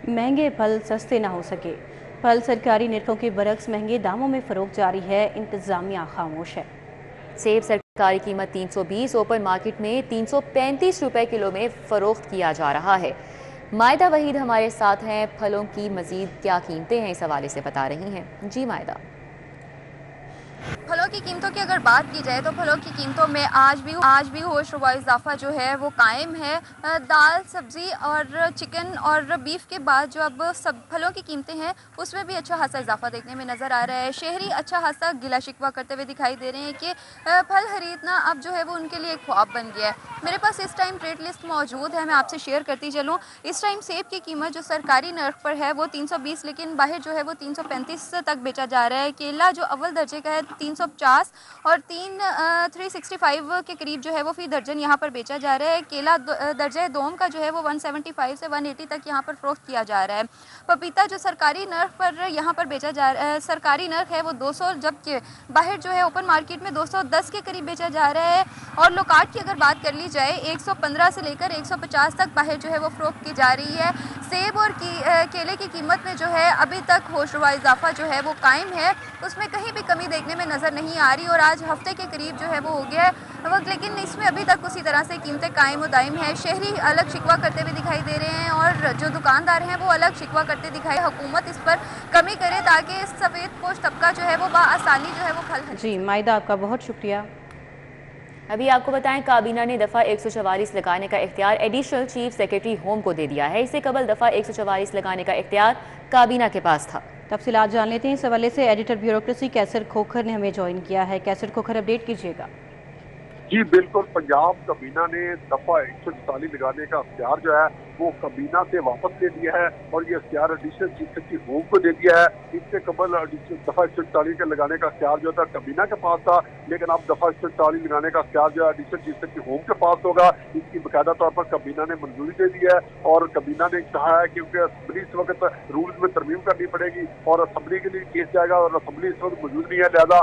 महंगे फल सस्ते ना हो सके। फल सरकारी निरखों के बरक्स महंगे दामों में फरोख्त जारी है, इंतजामिया खामोश है। सेब सरकारी कीमत 320, ओपन मार्केट में 335 रुपए किलो में फरोख्त किया जा रहा है। मायदा वहीद हमारे साथ हैं, फलों की मजीद क्या कीमतें हैं इस हवाले से बता रही हैं। जी मायदा। फलों की कीमतों की अगर बात की जाए तो फलों की कीमतों में आज भी होशरुबा इजाफा जो है वो कायम है। दाल, सब्जी और चिकन और बीफ के बाद जो अब सब फलों की कीमतें हैं उसमें भी अच्छा खासा इजाफा देखने में नज़र आ रहा है। शहरी अच्छा खासा गिला शिकवा करते हुए दिखाई दे रहे हैं कि फल खरीदना अब जो है वो उनके लिए एक ख्वाब बन गया है। मेरे पास इस टाइम रेट लिस्ट मौजूद है, मैं आपसे शेयर करती चलूँ। इस टाइम सेब की कीमत जो सरकारी नर्ख पर है वो 320, लेकिन बाहर जो है वो 335 तक बेचा जा रहा है। केला जो अव्वल दर्जे का है 350 और 365 के करीब जो है वो फी दर्जन यहाँ पर बेचा जा रहा है। केला दर्जे दोम का जो है वो 175 से 180 तक यहाँ पर फरोख्त किया जा रहा है। पपीता जो सरकारी नर्ख पर यहाँ पर बेचा जा रहा है, सरकारी नर्ख है वो 200, जबकि बाहर जो है ओपन मार्केट में 210 के करीब बेचा जा रहा है। और लोकाट की अगर बात कर ली जाए 115 से लेकर 150 तक बाहर जो है वो फरोख्त की जा रही है। सेब और केले की कीमत में जो है अभी तक होशरुबा इजाफा जो है वो कायम है, उसमें कहीं भी कमी देखने में नज़र नहीं आ रही और आज हफ्ते के करीब जो है वो हो गया है वक्त, लेकिन इसमें अभी तक उसी तरह से कीमतें कायम दायम है। शहरी अलग शिकवा करते हुए दिखाई दे रहे हैं और जो दुकानदार हैं वो अलग शिकवा करते दिखाई। हुकूमत इस पर कमी करे ताकि सफ़ेद पोश तबका जो है वो आसानी जो है वो फल। जी मायदा, आपका बहुत शुक्रिया। अभी आपको बताएं, काबीना ने दफ़ा 144 लगाने का इख्तियार एडिशनल चीफ सेक्रेटरी होम को दे दिया है। इससे कबल दफ़ा 144 लगाने का इख्तियार काबीना के पास था। तफसीलात जान लेते हैं। इस हवाले से एडिटर ब्यूरोक्रेसी कैसर खोखर ने हमें ज्वाइन किया है। कैसर खोखर, अपडेट कीजिएगा। जी बिल्कुल, पंजाब कबीना ने दफा 144 लगाने का अख्तियार जो है वो कबीना से वापस ले लिया है और ये अख्तियार एडिशनल चीफ सेक्रेटरी होम को दे दिया है। इससे कबल दफा 144 के लगाने का अख्तियार जो था कबीना के पास था, लेकिन अब दफा 144 लगाने का अख्तियार जो है एडिशनल चीफ सेक्रेटरी होम के पास होगा। इसकी बाकायदा तौर पर कबीना ने मंजूरी दे दी है और कबीना ने कहा है क्योंकि असम्बली इस वक्त रूल्स में तरमीम करनी पड़ेगी और असम्बली के लिए केस जाएगा और असम्बली इस वक्त मौजूद नहीं है, लिहाजा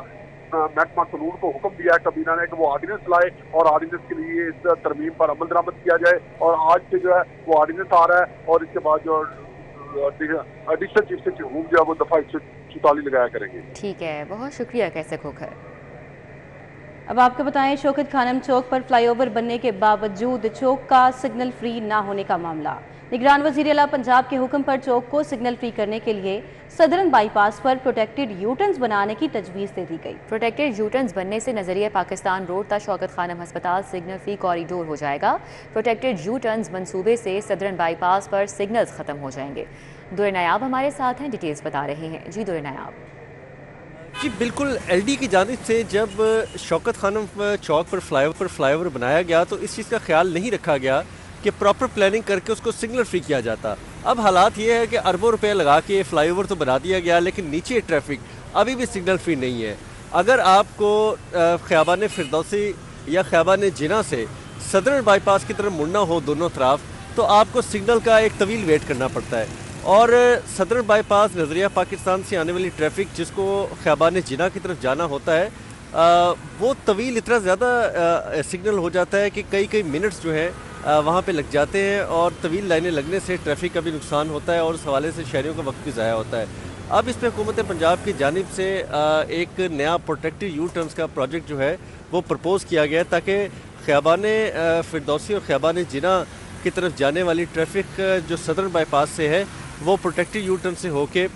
महकमा कानून को हुक्म दिया है कबीना ने कि वो ऑर्डिनेंस लाए और ऑर्डिनेंस के लिए इस तरमीम पर अमल दरामद किया जाए। और आज से जो है वो ऑर्डिनेंस आ रहा है और इसके बाद जो एडिशनल चीफ सेक्रेटरी होम जो है वो दफा 144 लगाया करेंगे। ठीक है, बहुत शुक्रिया कैसे खोखर। अब आपको बताएं, शौकत खानम चौक पर फ्लाईओवर बनने के बावजूद चौक का सिग्नल फ्री ना होने का मामला। निगरान वज़ीर आला पंजाब के हुक्म पर चौक को सिग्नल फ्री करने के लिए सदरन बाईपास पर प्रोटेक्टेड यूटर्न्स बनाने की तजवीज़ दे दी गई। प्रोटेक्टेड यूटर्न्स बनने से नजरिया पाकिस्तान रोड तक शौकत खानम अस्पताल सिग्नल फ्री कॉरिडोर हो जाएगा। प्रोटेक्टेड यूटर्न्स मंसूबे से सदरन बाईपास पर सिग्नल्स खत्म हो जाएंगे। दुरे नायाब हमारे साथ हैं, डिटेल्स बता रहे हैं। जी दुरे नायाब। जी बिल्कुल, एलडी की जानिब से जब शौकत खानम चौक पर फ्लाईओवर बनाया गया तो इस चीज़ का ख्याल नहीं रखा गया कि प्रॉपर प्लानिंग करके उसको सिग्नल फ्री किया जाता। अब हालात ये है कि अरबों रुपए लगा के फ्लाईओवर तो बना दिया गया, लेकिन नीचे ट्रैफिक अभी भी सिग्नल फ्री नहीं है। अगर आपको ख़ियाबान फिरदौसी या ख़ियाबान जिना से सदरन बाईपास की तरफ मुड़ना हो दोनों तरफ, तो आपको सिग्नल का एक तवील वेट करना पड़ता है। और सदरन बाईपास नजरिया पाकिस्तान से आने वाली ट्रैफिक जिसको ख़ियाबान जिना की तरफ जाना होता है, वो तवील इतना ज़्यादा सिग्नल हो जाता है कि कई मिनट्स जो है वहाँ पे लग जाते हैं और तवील लाइनें लगने से ट्रैफिक का भी नुकसान होता है और उस हवाले से शहरियों का वक्त भी ज़ाया होता है। अब इस पर हुकूमत पंजाब की जानिब से एक नया प्रोटेक्टिव यू टर्न्स का प्रोजेक्ट जो है वो प्रपोज़ किया गया है ताकि ख़ियाबान फिरदौसी और ख़ियाबान जिना की तरफ जाने वाली ट्रैफिक जो सदरन बाईपास से है वो प्रोटेक्टिव यू टर्न से होके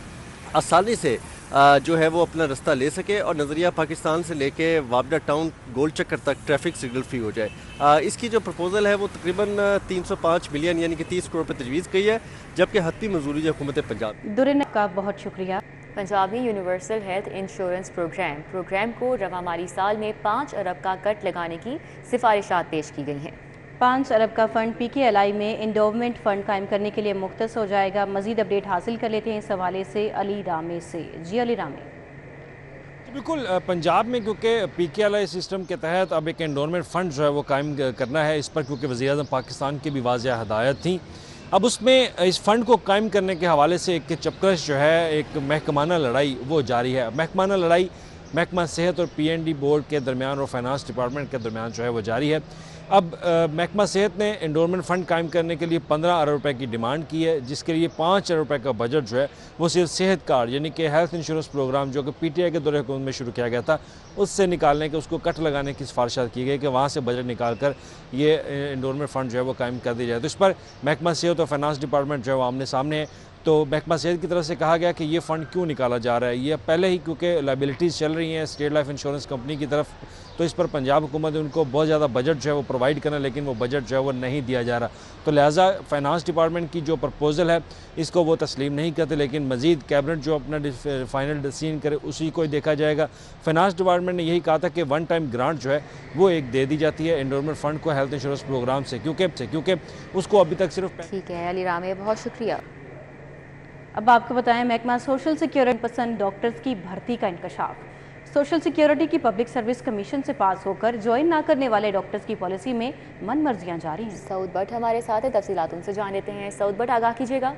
आसानी से जो है वो अपना रास्ता ले सके और नज़रिया पाकिस्तान से लेके वाबडा टाउन गोल चक्कर तक ट्रैफिक सिग्नल फ्री हो जाए। इसकी जो प्रपोजल है वो तकरीबन 305 मिलियन यानी कि 30 करोड़ पर तजवीज़ की है, जबकि हत्ती मंजूरी है हुकूमत पंजाब। दुरिन का बहुत शुक्रिया। पंजाब में यूनिवर्सल हेल्थ इंश्योरेंस प्रोग्राम को रवा माली साल में 5 अरब का कट लगाने की सिफारिशात पेश की गई हैं। 5 अरब का फंड PKLI में इंडोवमेंट फंड कायम करने के लिए मुख्तस हो जाएगा। मजीद अपडेट हासिल कर लेते हैं इस हवाले से अली रामे से। जी अली रामे। बिल्कुल, पंजाब में क्योंकि PKLI सिस्टम के तहत अब एक एंडोवमेंट फ़ंड जो है वो कायम करना है, इस पर क्योंकि वज़ीर-ए-आज़म पाकिस्तान की भी वाज़ेह हदायत थी। अब उसमें इस फ़ंड को कायम करने के हवाले से एक चपकश जो है, एक महकमाना लड़ाई वो जारी है। महकमाना लड़ाई महकमा सेहत और PND बोर्ड के दरमियान और फाइनेंस डिपार्टमेंट के दरमियान जो है वो जारी है। अब महकमा सेहत ने एंडोरमेंट फ़ंड कायम करने के लिए 15 अरब रुपए की डिमांड की है, जिसके लिए 5 अरब रुपए का बजट जो है वो सिर्फ सेहत कार्ड यानी कि हेल्थ इंश्योरेंस प्रोग्राम जो कि PTI के दौरे हुकूमत में शुरू किया गया था उससे निकालने के, उसको कट लगाने की सिफारिशात की गई कि वहाँ से बजट निकाल कर ये एंडोरमेंट फ़ंड जो है वो कायम कर दी जाए। तो इस पर महकमा सेहत और फाइनेंस डिपार्टमेंट जो है वो आमने सामने है। तो महकमा सेहत की तरफ से कहा गया कि ये फ़ंड क्यों निकाला जा रहा है, ये पहले ही क्योंकि लाइबिलिटीज़ चल रही हैं स्टेट लाइफ इंश्योरेंस कंपनी की तरफ, तो इस पर पंजाब हुकूमत उनको बहुत ज़्यादा बजट जो है वो प्रोवाइड करना, लेकिन वो बजट जो है वो नहीं दिया जा रहा। तो लिहाजा फाइनेंस डिपार्टमेंट की जो प्रपोज़ल है इसको वो तस्लीम नहीं करते, लेकिन मज़ीद कैबिनेट जो अपना फाइनल डिसीजन करे उसी को ही देखा जाएगा। फाइनेंस डिपार्टमेंट ने यही कहा था कि 1 टाइम ग्रांट जो है वो एक दे दी जाती है एंडोरमेंट फ़ंड को हेल्थ इंश्योरेंस प्रोग्राम से, क्योंकि उसको अभी तक सिर्फ। ठीक है अली रामे, बहुत शुक्रिया। अब आपको बताएं, महकमा सोशल सिक्योरिटी पसंद डॉक्टर्स की भर्ती का इंकशाफ। सोशल सिक्योरिटी की पब्लिक सर्विस कमीशन से पास होकर ज्वाइन ना करने वाले डॉक्टर्स की पॉलिसी में मनमर्जियां जारी हैं। सऊद भट्ट हमारे साथ है, तफसीलात उनसे जान लेते हैं। सऊद भट्ट, आगाह कीजिएगा।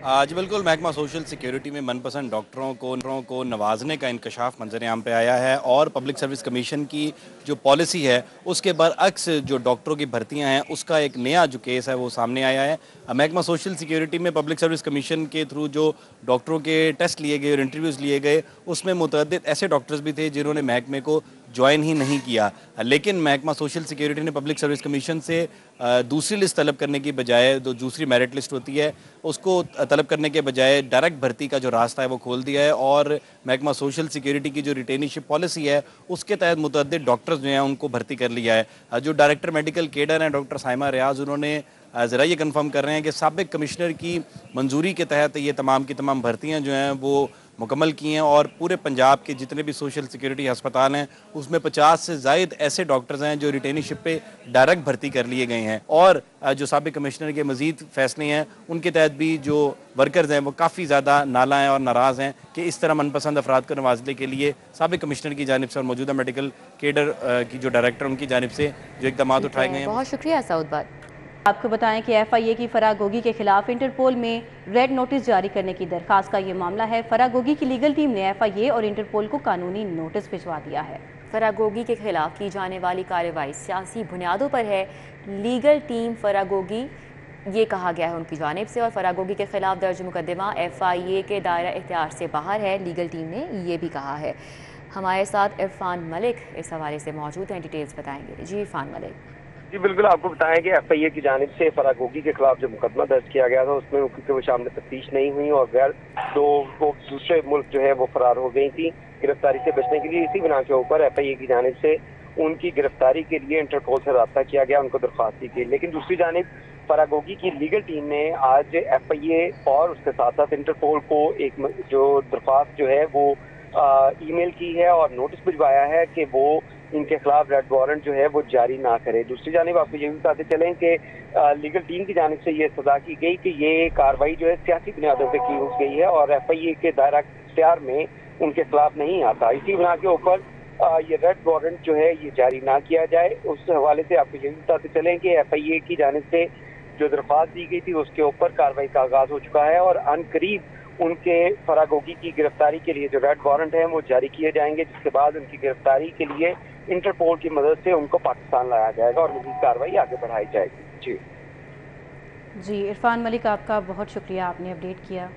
आज बिल्कुल महकमा सोशल सिक्योरिटी में मनपसंद डॉक्टरों को नवाजने का इंकशाफ मंजर आम पे आया है और पब्लिक सर्विस कमीशन की जो पॉलिसी है उसके बरअक्स जो डॉक्टरों की भर्तियां हैं उसका एक नया जो केस है वो सामने आया है। महकमा सोशल सिक्योरिटी में पब्लिक सर्विस कमीशन के थ्रू जो डॉक्टरों के टेस्ट लिए गए और इंटरव्यूज़ लिए गए उसमें मुतअद्दिद ऐसे डॉक्टर्स भी थे जिन्होंने महकमे को ज्वाइन ही नहीं किया, लेकिन महकमा सोशल सिक्योरिटी ने पब्लिक सर्विस कमीशन से दूसरी लिस्ट तलब करने की बजाय, जो दूसरी मेरिट लिस्ट होती है उसको तलब करने के बजाय डायरेक्ट भर्ती का जो रास्ता है वो खोल दिया है और महकमा सोशल सिक्योरिटी की जो रिटेनिशिप पॉलिसी है उसके तहत मुतअद्दिद डॉक्टर्स जो हैं उनको भर्ती कर लिया है। जो डायरेक्टर मेडिकल केडर हैं डॉक्टर साइमा रियाज, उन्होंने ज़रा ये कंफर्म कर रहे हैं कि साबिक कमिश्नर की मंजूरी के तहत ये तमाम की तमाम भर्तियाँ जो हैं वो मुकम्मल की हैं और पूरे पंजाब के जितने भी सोशल सिक्योरिटी अस्पताल हैं उसमें 50 से ज़ायद ऐसे डॉक्टर्स हैं जो रिटेनिशिप पे डायरेक्ट भर्ती कर लिए गए हैं और जो साबिक कमिश्नर के मज़ीद फैसले हैं उनके तहत भी जो वर्कर्स हैं वो काफ़ी ज़्यादा नाला हैं और नाराज़ हैं कि इस तरह मनपसंद अफराद को नवाजने के लिए साबिक कमिश्नर की जानिब से और मौजूदा मेडिकल केडर की जो डायरेक्टर उनकी जानिब से जो इक़दाम उठाए गए हैं। बहुत शुक्रिया सऊद भट्ट। आपको बताएं कि FIA की फरागोगी के खिलाफ इंटरपोल में रेड नोटिस जारी करने की दरखास्त का ये मामला है। फरागोगी की लीगल टीम ने FIA और इंटरपोल को कानूनी नोटिस भिजवा दिया है। फरागोगी के खिलाफ की जाने वाली कार्रवाई सियासी बुनियादों पर है। लीगल टीम फरागोगी, ये कहा गया है उनकी जानिब से, और फरागोगी के खिलाफ दर्ज मुकदमा FIA के दायरा इख्तियार से बाहर है, लीगल टीम ने ये भी कहा है। हमारे साथ इरफान मलिक इस हवाले से मौजूद हैं, डिटेल्स बताएंगे। जी इरफान मलिक। जी बिल्कुल, आपको बताएं कि FIA की जानिब से फरागोगी के खिलाफ जो मुकदमा दर्ज किया गया था उसमें क्योंकि वो सामने तफ्तीश नहीं हुई और गैर वो दूसरे मुल्क जो है वो फरार हो गई थी गिरफ्तारी से बचने के लिए, इसी बिना के ऊपर FIA की जानिब से उनकी गिरफ्तारी के लिए इंटरपोल से रब्ता किया गया, उनको दरख्वास्त दी गई। लेकिन दूसरी जानिब फरागोगी की लीगल टीम ने आज FIA और उसके साथ साथ इंटरपोल को एक जो दरख्वास्त जो है वो ईमेल की है और नोटिस भिजवाया है कि वो इनके खिलाफ रेड वारंट जो है वो जारी ना करे। दूसरी जानिब आपको ये भी बताते चलें कि लीगल टीम की जानिब से ये सजा की गई कि ये कार्रवाई जो है सियासी बुनियादों पर की गई है और FIA के दायरा इख्तियार में उनके खिलाफ नहीं आता। इसी बिना के ऊपर ये रेड वारंट जो है ये जारी ना किया जाए। उस हवाले से आपको ये भी बताते चलें कि FIA की जानिब से जो दरख्वास्त दी गई थी उसके ऊपर कार्रवाई का आगाज हो चुका है और अनकरीब उनके फरागोगी की गिरफ्तारी के लिए जो रेड वारंट है वो जारी किए जाएंगे, जिसके बाद उनकी गिरफ्तारी के लिए इंटरपोल की मदद से उनको पाकिस्तान लाया जाएगा और मज़ीद कार्रवाई आगे बढ़ाई जाएगी। जी इरफान मलिक, आपका बहुत शुक्रिया, आपने अपडेट किया।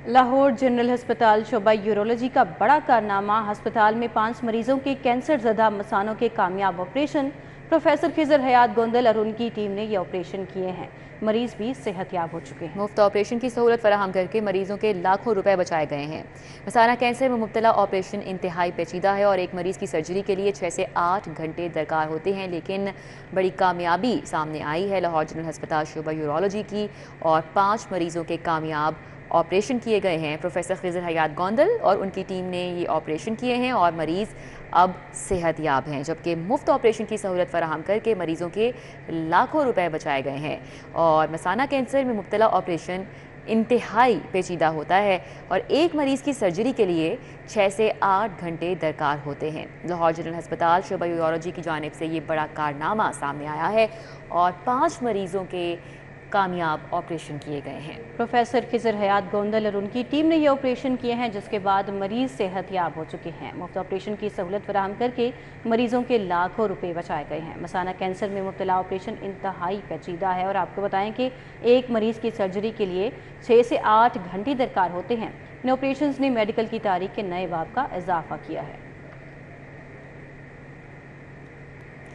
लाहौर जनरल अस्पताल शोबा यूरोलॉजी का बड़ा कारनामा, अस्पताल में 5 मरीजों के कैंसर ज़दा मसानों के कामयाब ऑपरेशन। प्रोफेसर खिजर हयात गोंदल और उनकी टीम ने ये ऑपरेशन किए हैं, मरीज भी सेहतयाब हो चुके हैं। मुफ्त ऑपरेशन की सहूलत फराहम करके मरीजों के लाखों रुपए बचाए गए हैं। मसाना कैंसर में मुब्तला ऑपरेशन इंतहाई पेचीदा है और एक मरीज़ की सर्जरी के लिए 6 से 8 घंटे दरकार होते हैं, लेकिन बड़ी कामयाबी सामने आई है लाहौर जनरल अस्पताल शोबा यूरोलॉजी की और 5 मरीजों के कामयाब ऑपरेशन किए गए हैं। प्रोफेसर खिजर हयात गोंदल और उनकी टीम ने ये ऑपरेशन किए हैं और मरीज़ अब सेहतयाब हैं, जबकि मुफ्त ऑपरेशन की सहूलत फराहम करके मरीज़ों के लाखों रुपए बचाए गए हैं। और मसाना कैंसर में मुब्तला ऑपरेशन इंतहाई पेचीदा होता है और एक मरीज की सर्जरी के लिए 6 से 8 घंटे दरकार होते हैं। लाहौर जनरल अस्पताल शोबा यूरोलॉजी की जानिब से ये बड़ा कारनामा सामने आया है और 5 मरीजों के कामयाब ऑपरेशन किए गए हैं। प्रोफेसर खिजर हयात गोंदल और उनकी टीम ने ये ऑपरेशन किए हैं, जिसके बाद मरीज सेहतयाब हो चुके हैं। मुफ्त ऑपरेशन की सहूलत फराहम करके मरीजों के लाखों रुपए बचाए गए हैं। मसाना कैंसर में मुब्तला ऑपरेशन इंतहाई पेचीदा है और आपको बताएं कि एक मरीज की सर्जरी के लिए 6 से 8 घंटे दरकार होते हैं। इन ऑपरेशन ने मेडिकल की तारीख के नए बाब का इजाफा किया है।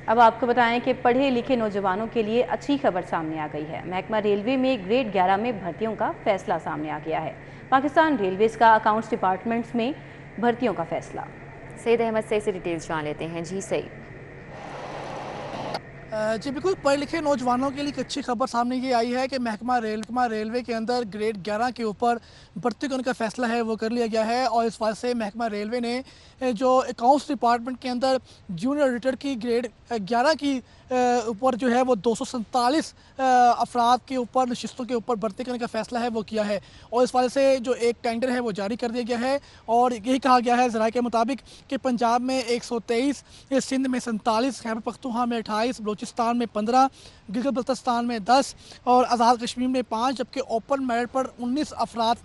अब आपको बताएं कि पढ़े लिखे नौजवानों के लिए अच्छी खबर सामने आ गई है। महकमा रेलवे में ग्रेड 11 में भर्तियों का फैसला सामने आ गया है। पाकिस्तान रेलवेज का अकाउंट्स डिपार्टमेंट्स में भर्तियों का फैसला। सईद अहमद से इसे डिटेल्स जान लेते हैं। जी सईद। जी बिल्कुल, पढ़े लिखे नौजवानों के लिए एक अच्छी खबर सामने ये आई है कि महकमा रेलवे के अंदर ग्रेड 11 के ऊपर भर्ती करने का फैसला है वो कर लिया गया है। और इस वजह से महकमा रेलवे ने जो अकाउंट्स डिपार्टमेंट के अंदर जूनियर ऑडिटर की ग्रेड 11 की ऊपर जो है वो 247 अफराद के ऊपर नशिस्तों के ऊपर भर्ती करने का फैसला है वो किया है। और इस वजह से जो एक टेंडर है वो जारी कर दिया गया है और यही कहा गया है ज़राए के मुताबिक कि पंजाब में 123, सिंध में 47, खैबर पख्तूनख्वा में 28, बलूचिस्तान में 15, गिलगित बल्तिस्तान में 10 और आज़ाद कश्मीर में 5, जबकि ओपन मेरिट पर 19 अफराद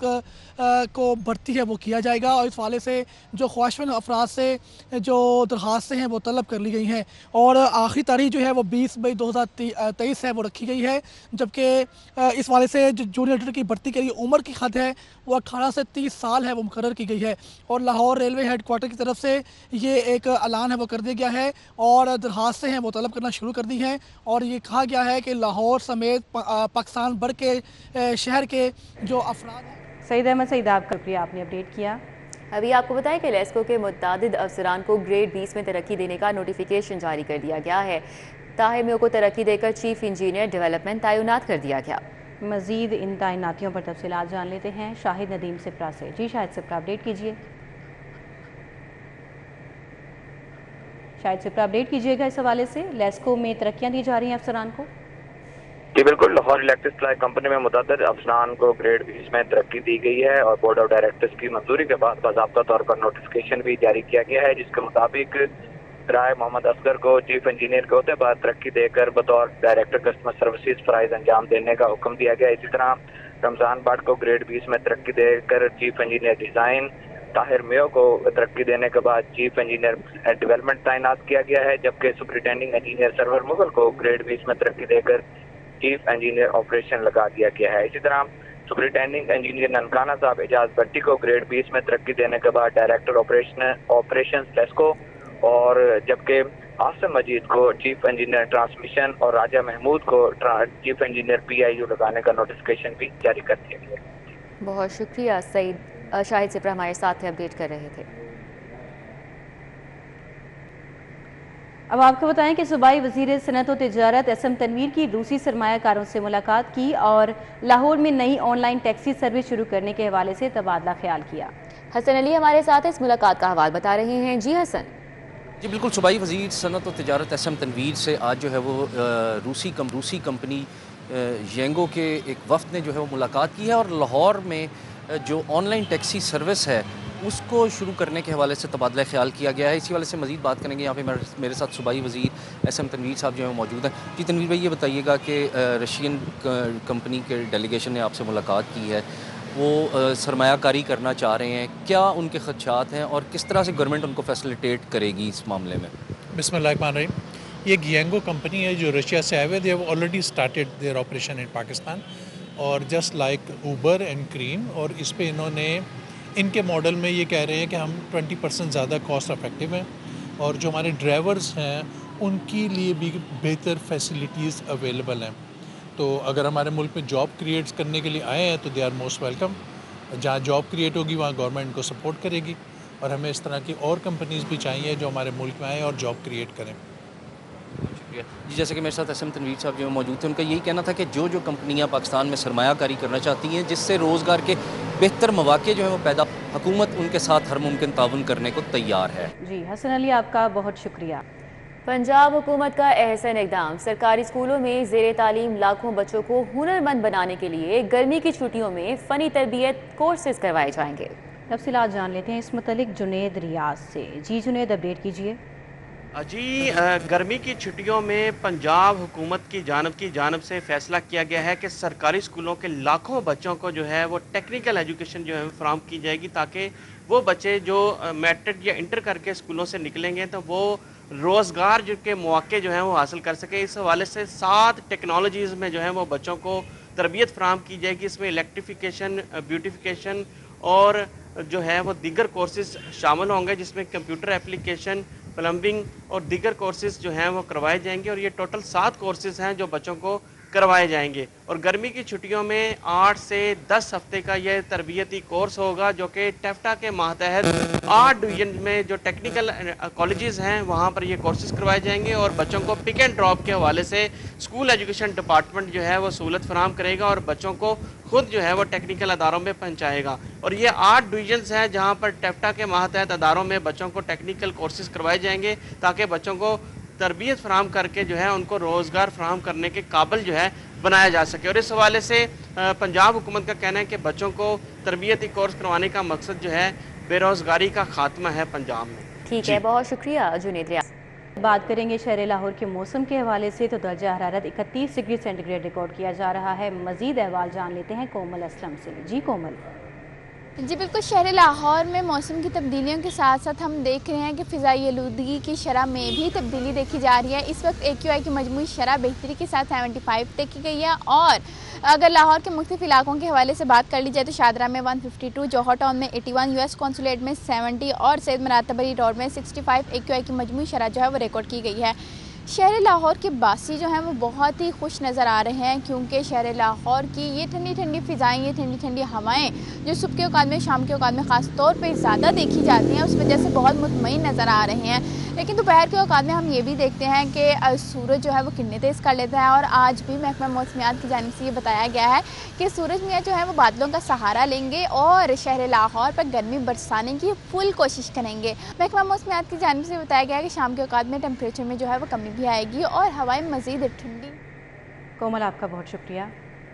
को भर्ती है वो किया जाएगा। और इस वाले से जो ख्वाहिशमंद अफराद से जो दरख्वास्तें हैं वो तलब कर ली गई हैं और आखिरी तारीख जो है वो 20 मई 2023 है वो रखी गई है। जबकि इस वाले से जो जूनियर ऑडिटर की भर्ती के लिए उम्र की हद है वो 18 से 30 साल है वो मुकर्रर की गई है। और लाहौर रेलवे हेडक्वार्टर की तरफ से ये एक ऐलान है वो कर दिया गया है और दरख्वास्तें हैं वो तलब करना शुरू कर दी हैं। और ये कहा गया है कि लाहौर समेत पाकिस्तान भर के शहर के जो अफराद हैं। सईद अहमद सईद, आपका शुक्रिया, आपने अपडेट किया। अभी आपको बताएं कि लेस्को के मुतादिद अफसरान को ग्रेड 20 में तरक्की देने का नोटिफिकेशन जारी कर दिया गया है। ताहिर मेयो को तरक्की देकर चीफ इंजीनियर डेवलपमेंट तैनात कर दिया गया। मजीद इन तैनातियों पर तफसीलात जान लेते हैं शाहिद नदीम सिप्रा से। जी शाहिद सिप्रा, अपडेट कीजिए। शाहिद सिप्रा, अपडेट कीजिएगा इस हवाले से। लेस्को में तरक्कियां दी जा रही हैं अफसरान को। जी बिल्कुल, लाहौर इलेक्ट्रिक सप्लाई कंपनी में मुतअद्दिद अफसरान को ग्रेड 20 में तरक्की दी गई है और बोर्ड ऑफ डायरेक्टर्स की मंजूरी के बाद बाज़ाब्ता तौर पर नोटिफिकेशन भी जारी किया गया है, जिसके मुताबिक राय मोहम्मद असगर को चीफ इंजीनियर के होते बाद तरक्की देकर बतौर डायरेक्टर कस्टमर सर्विसेज फ़राइज़ अंजाम देने का हुक्म दिया गया। इसी तरह रमज़ान भट्ट को ग्रेड 20 में तरक्की देकर chief engineer design, Tahir Mayo को तरक्की देने के बाद चीफ इंजीनियर डेवलपमेंट तैनात किया गया है, जबकि सुपरिटेंडिंग इंजीनियर सरवर मुगल को ग्रेड 20 में तरक्की देकर चीफ इंजीनियर ऑपरेशन लगा दिया गया है। इसी तरह सुपरिटेंडिंग इंजीनियर ननकाना साहब एजाज भट्टी को ग्रेड 20 में तरक्की देने के बाद डायरेक्टर ऑपरेशन लेस्को और जबकि आसिम मजीद को चीफ इंजीनियर ट्रांसमिशन और राजा महमूद को चीफ इंजीनियर PIU लगाने का नोटिफिकेशन भी जारी कर दिया गया। बहुत शुक्रिया सईद। शाहिद सिप्रा हमारे साथ अपडेट कर रहे थे। अब आपको बताएं कि सूबाई वज़ीर सनअत व तिजारत SM तनवीर की रूसी सरमायाकारों से मुलाकात की और लाहौर में नई ऑनलाइन टैक्सी सर्विस शुरू करने के हवाले से तबादला ख्याल किया। हसन अली हमारे साथ इस मुलाकात का हवाल बता रहे हैं। जी हसन। जी बिल्कुल, सूबाई वज़ीर सनअत व तिजारत SM तनवीर से आज जो है वो रूसी कंपनी येंगो के एक वफ़द ने जो है वो मुलाकात की है और लाहौर में जो ऑनलाइन टैक्सी सर्विस है उसको शुरू करने के हवाले से तबादला ख्याल किया गया है। इसी वाले से मज़ीद बात करेंगे। यहाँ पे मेरे साथ सूबाई वज़ीर SM तनवीर साहब जो है मौजूद हैं। जी तनवीर भाई, ये बताइएगा कि रशियन कंपनी के डेलीगेशन ने आपसे मुलाकात की है, वो सरमायाकारी करना चाह रहे हैं, क्या उनके खदशात हैं और किस तरह से गवर्नमेंट उनको फैसिलिटेट करेगी इस मामले में? बिस्मिल्लाहिर्रहमानिर्रहीम। ये येंगो कंपनी है जो रशिया से आए हुए थे, वो already started their operation in Pakistan और just like Uber and Careem. और इस पे इन्होंने इनके मॉडल में ये कह रहे हैं कि हम 20% ज़्यादा कॉस्ट इफेक्टिव हैं और जो हमारे ड्राइवर्स हैं उनके लिए भी बेहतर फैसिलिटीज़ अवेलेबल हैं। तो अगर हमारे मुल्क में जॉब क्रिएट्स करने के लिए आए हैं तो दे आर मोस्ट वेलकम। जहाँ जॉब क्रिएट होगी वहाँ गवर्नमेंट को सपोर्ट करेगी और हमें इस तरह की और कंपनीज़ भी चाहिए जो हमारे मुल्क में आएँ और जॉब क्रिएट करें। जी, जैसे कि मेरे साथ SM तनवीर साहब जो मौजूद थे, उनका यही कहना था कि जो कंपनियां पाकिस्तान में सरमायाकारी करना चाहती हैं जिससे रोज़गार के बेहतर मौके जो है वो पैदा, हुकूमत उनके साथ हर मुमकिन ताउन करने को तैयार है। जी हसन अली, आपका बहुत शुक्रिया। पंजाब हुकूमत का अहसन इकदाम। सरकारी स्कूलों में ज़ेरे तालीम लाखों बच्चों को हुनरमंद बनाने के लिए गर्मी की छुट्टियों में फ़नी तरबियत कोर्सेज करवाए जाएंगे। तफसीलात जान लेते हैं इस मुतलिक जुनेद रियाज से। जी जुनेद, अपडेट कीजिए। जी, गर्मी की छुट्टियों में पंजाब हुकूमत की जानब से फ़ैसला किया गया है कि सरकारी स्कूलों के लाखों बच्चों को जो है वो टेक्निकल एजुकेशन जो है फराहम की जाएगी, ताकि वो बच्चे जो मैट्रिक या इंटर करके स्कूलों से निकलेंगे तो वो रोज़गार के मौके जो हैं वो हासिल कर सके। इस हवाले से 7 टेक्नोलॉजीज़ में जो है वो बच्चों को तरबियत फराहम की जाएगी। इसमें इलेक्ट्रिफिकेशन, ब्यूटिफिकेशन और जो है वो दीगर कोर्सेज शामिल होंगे, जिसमें कंप्यूटर एप्लीकेशन, प्लम्बिंग और दीगर कोर्सेज जो हैं वो करवाए जाएंगे। और ये टोटल 7 कोर्सेज हैं जो बच्चों को करवाए जाएंगे। और गर्मी की छुट्टियों में 8 से 10 हफ्ते का यह तरबियती कोर्स होगा, जो कि टेफ्टा के मातहत 8 डिवीजन में जो टेक्निकल कॉलेजेस हैं वहाँ पर ये कोर्सेज करवाए जाएंगे। और बच्चों को पिक एंड ड्रॉप के हवाले से स्कूल एजुकेशन डिपार्टमेंट जो है वो सहूलत फराहम करेगा और बच्चों को खुद जो है वो टेक्निकल अदारों में पहुँचाएगा। और ये 8 डिवीजन्स हैं जहाँ पर टेफ्टा के मातहत अदारों में बच्चों को टेक्निकल कोर्सेज करवाए जाएंगे, ताकि बच्चों को तरबियत फराहम करके जो है उनको रोज़गार फराहम करने के काबिल जो है बनाया जा सके। और इस हवाले से पंजाब हुकूमत का कहना है कि बच्चों को तरबियती कोर्स करवाने का मकसद जो है बेरोज़गारी का खात्मा है पंजाब में। ठीक है, बहुत शुक्रिया जुनेद रियाज। बात करेंगे शहर लाहौर के मौसम के हवाले से, तो दर्जा हरारत 31 डिग्री सेंटीग्रेड रिकॉर्ड किया जा रहा है। मजीद अहवाल जान लेते हैं कोमल असलम से। जी कोमल। जी बिल्कुल, शहर लाहौर में मौसम की तब्दीलियों के साथ साथ हम देख रहे हैं कि फ़िज़ाई आलूदगी की शरह में भी तब्दीली देखी जा रही है। इस वक्त AQI की मजमूई शरह बेहतरी के साथ 75 तक की गई है। और अगर लाहौर के मुख्तलिफ इलाकों के हवाले से बात कर ली जाए तो शादरा में 152, जौहर टाउन में 81, US कौंसुलेट में 70 और सैयद मरातबरी रोड में 65 AQI की मजमूई शरह जो है वो रिकॉर्ड की गई है। शहर लाहौर के बासी जो हैं वो बहुत ही खुश नज़र आ रहे हैं, क्योंकि शहर लाहौर की ये ठंडी ठंडी फ़िज़ाएँ, ये ठंडी ठंडी हवाएं जो सुबह के औकात में, शाम के औकात में ख़ास तौर पे ज़्यादा देखी जाती हैं, उस वजह से बहुत मुतमईन नज़र आ रहे हैं। लेकिन दोपहर के औकात में हम ये भी देखते हैं कि सूरज जो है वो किन्ने तेज़ कर लेता है। और आज भी महकमा मौसमियात की जानिब से ये बताया गया है कि सूरज मियाँ जो है वो बादलों का सहारा लेंगे और शहर लाहौर पर गर्मी बरसाने की फुल कोशिश करेंगे। महकमा मौसमियात की जानिब से बताया गया है कि शाम के औकात में टेम्परेचर में जो है वो कमी भी आएगी और हवाएं मज़ीद ठंडी। कोमल, आपका बहुत शुक्रिया।